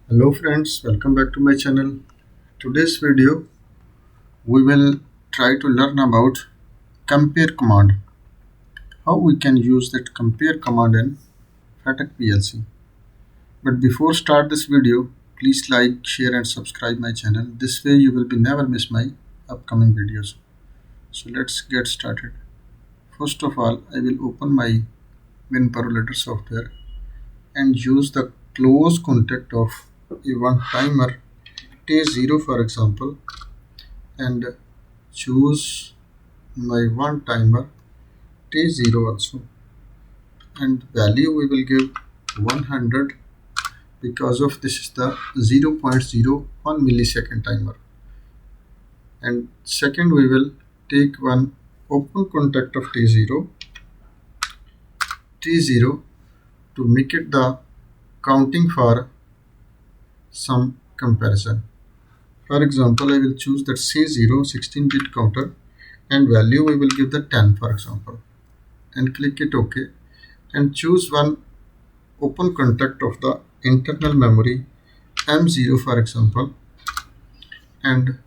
Hello friends, welcome back to my channel. Today's video we will try to learn about compare command. How we can use that compare command in Fatek PLC. But before start this video, please like, share and subscribe my channel. This way you will be never miss my upcoming videos. So let's get started. First of all, I will open my WinProLadder software and use the close contact of a one timer T0 for example, and choose my one timer T0 also, and value we will give 100 because of this is the 0.01 millisecond timer. And second we will take one open contact of T0 to make it the counting for some comparison. For example, I will choose that C0 16-bit counter and value we will give the 10 for example, and click it OK, and choose one open contact of the internal memory M0 for example, and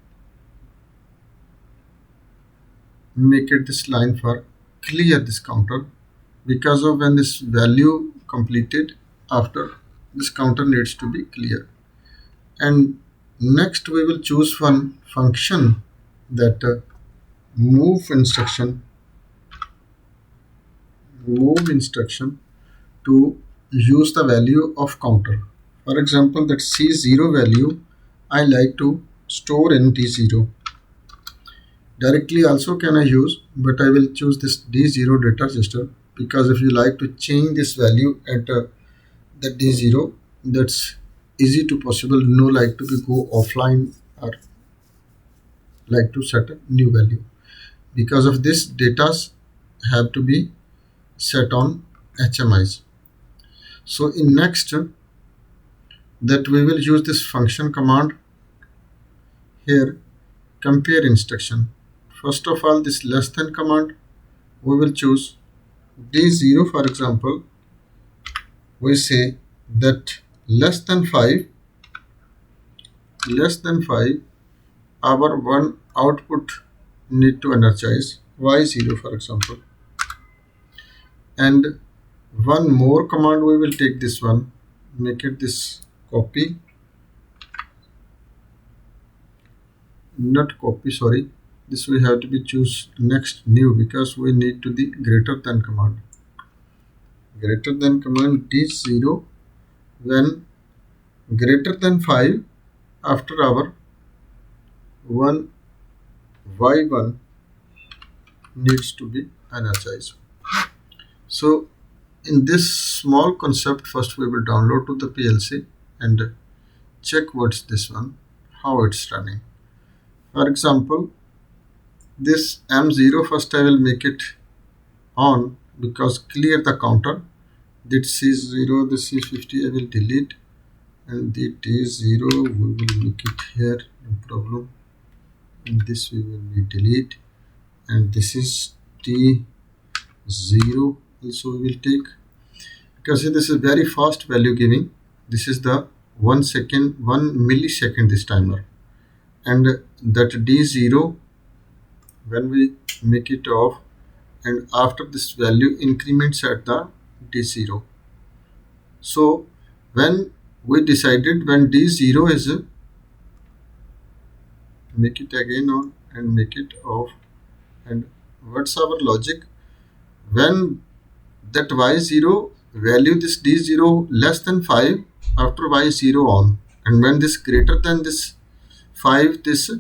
make it this line for clear this counter because of when this value completed, after this counter needs to be clear. And next we will choose one function, that move instruction to use the value of counter. For example, that C0 value I like to store in D0. Directly also can I use, but I will choose this D0 data register because if you like to change this value at the D0, that's easy to possible. No like to be go offline or like to set a new value. Because of this, datas have to be set on HMIs. So in next, that we will use this function command here, compare instruction. First of all, this less than command we will choose D0 for example. We say that less than 5 our one output need to energize Y0 for example. And one more command we will take this one, make it this copy, not copy, sorry, this we have to be choose next new because we need to the greater than command. Greater than command D0 when greater than 5 after our 1 Y1 needs to be energized. So in this small concept, first we will download to the PLC and check what's this one, how it's running. For example, this M0 first I will make it on because clear the counter. This is 0, this is 50, I will delete, and the T0 we will make it here, no problem, and this we will be delete, and this is T0 also we will take because this is very fast value giving. This is the 1 millisecond this timer, and that D0 when we make it off, and after this value increments at the D0. So when we decided when D0 is, make it again on and make it off, and what's our logic, when that Y0 value this D0 less than 5 after Y0 on, and when this greater than this 5 this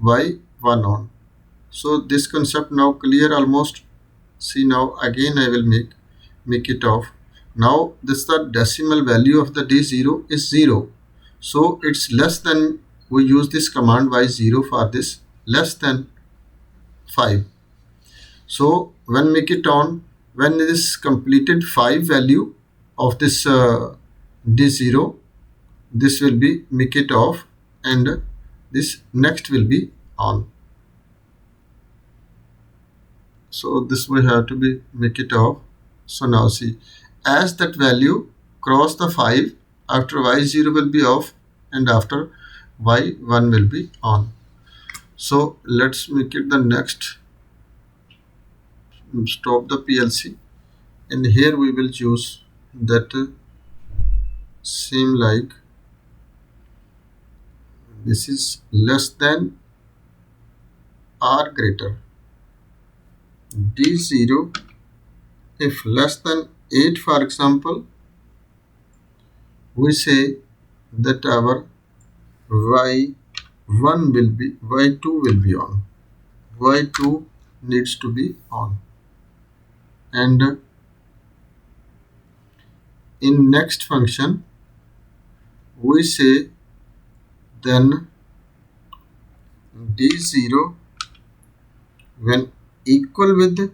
Y1 on. So this concept now clear almost. See now again I will make it off. Now this the decimal value of the D0 is 0. So it's less than, we use this command Y0 for this less than 5. So when make it on, when it is completed 5 value of this D0, this will be make it off, and this next will be on. So this we have to be make it off. So now see, as that value cross the 5 after Y0 will be off, and after y1 will be on. So let's make it the next. Stop the PLC, and here we will choose that same like this is less than or greater D0. If less than 8, for example, we say that our y1 will be, y2 will be on. Y2 needs to be on. And in next function, we say then D0 when equal with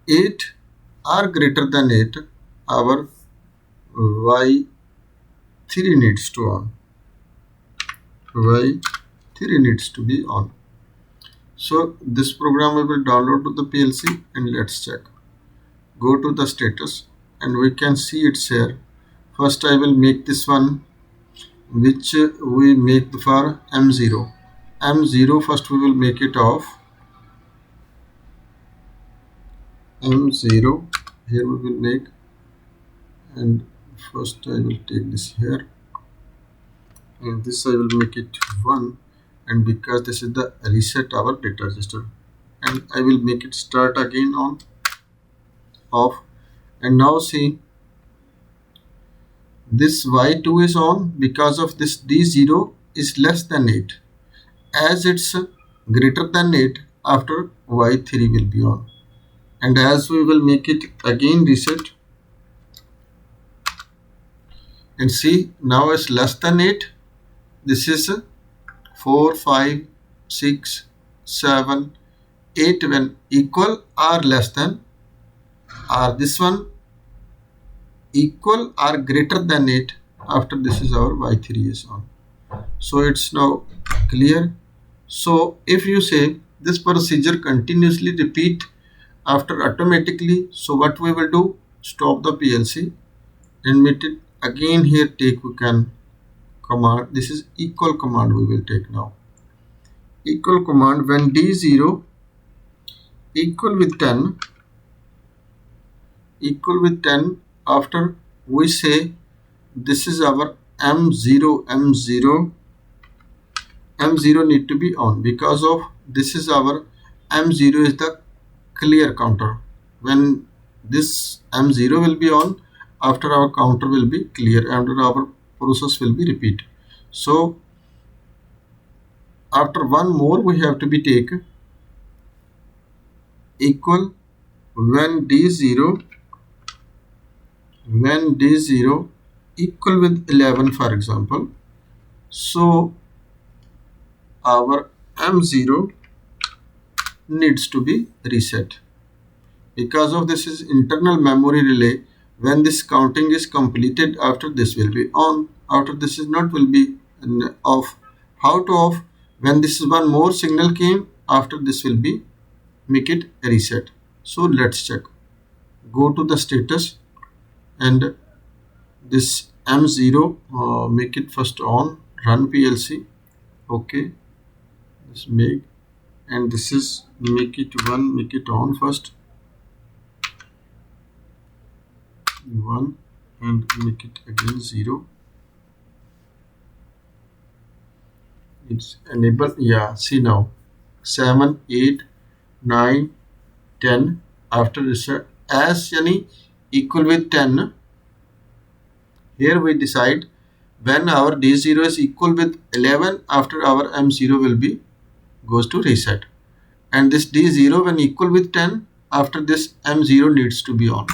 8 or greater than 8, our y3 needs to on. Y3 needs to be on. So this program we will download to the PLC and let's check. Go to the status and we can see it's here. First I will make this one which we make for M0. M0 first we will make it off. M0 here we will make, and first I will take this here and this I will make it 1, and because this is the reset our data register, and I will make it start again on off. And now see this y2 is on because of this d0 is less than 8. As it's greater than 8, after y3 will be on. And as we will make it again reset, and see now it's less than 8. This is 4, 5, 6, 7, 8 when equal or less than, or this one equal or greater than 8. After this is our y3 is on. So it's now clear. So if you say this procedure continuously repeat after automatically, so what we will do, stop the PLC and make it again. Here take we can command, this is equal command we will take now. Equal command when D0 equal with 10, equal with 10, after we say this is our M0, M0 need to be on because of this is our M0 is the clear counter. When this M0 will be on, after our counter will be clear and our process will be repeat. So after one more we have to be take equal when D0 equal with 11, for example. So our M0 needs to be reset. Because of this is internal memory relay, when this counting is completed, after this will be on, after this is not will be off. How to off? When this is one more signal came, after this will be make it reset. So let's check. Go to the status and this M0 make it first on, run PLC. Okay, this make, and this is make it 1, make it on first 1 and make it again 0. It's enable. Yeah, see now 7, 8, 9, 10. After reset as yani equal with 10. Here we decide when our D0 is equal with 11, after our M0 will be goes to reset, and this D0 when equal with 10, after this M0 needs to be on.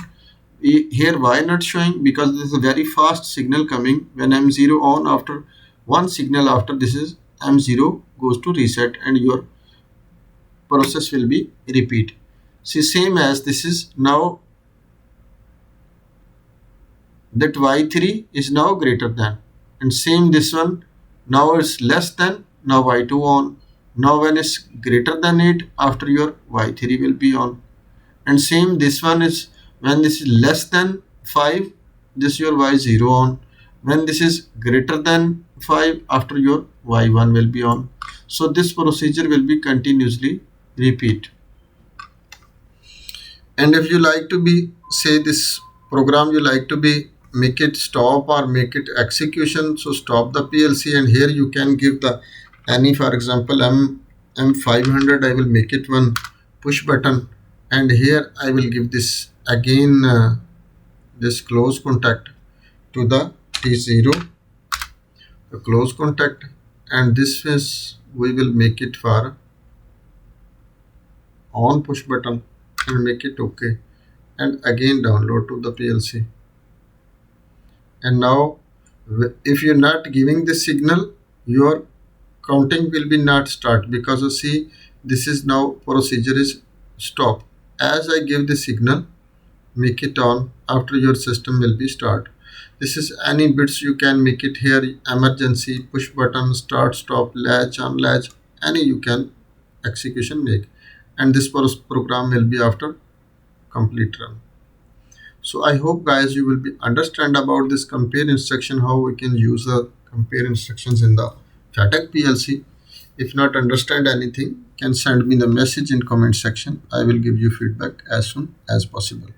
Here why not showing? Because this is a very fast signal coming. When M0 on, after one signal after this is M0 goes to reset and your process will be repeat. See, same as this is now that y3 is now greater than, and same this one now it's less than, now y2 on. Now when it's greater than 8, after your y3 will be on, and same this one is when this is less than 5, this your y0 on, When this is greater than 5, after your y1 will be on. So this procedure will be continuously repeat. And if you like to be, say this program you like to be make it stop or make it execution, so stop the PLC, and here you can give the any, for example, M500, I will make it one push button, and here I will give this again this close contact to the T0, the close contact, and this is we will make it for on push button and make it okay, and again download to the PLC. And now if you're not giving the signal, your counting will be not start, because you see this is now procedure is stop. As I give the signal, make it on, after your system will be start. This is any bits you can make it here, emergency, push button, start, stop, latch, unlatch, any you can execution make, and this program will be after complete run. So I hope guys you will be understand about this compare instruction, how we can use the compare instructions in the Fatek PLC. If not understand anything, can send me the message in comment section. I will give you feedback as soon as possible.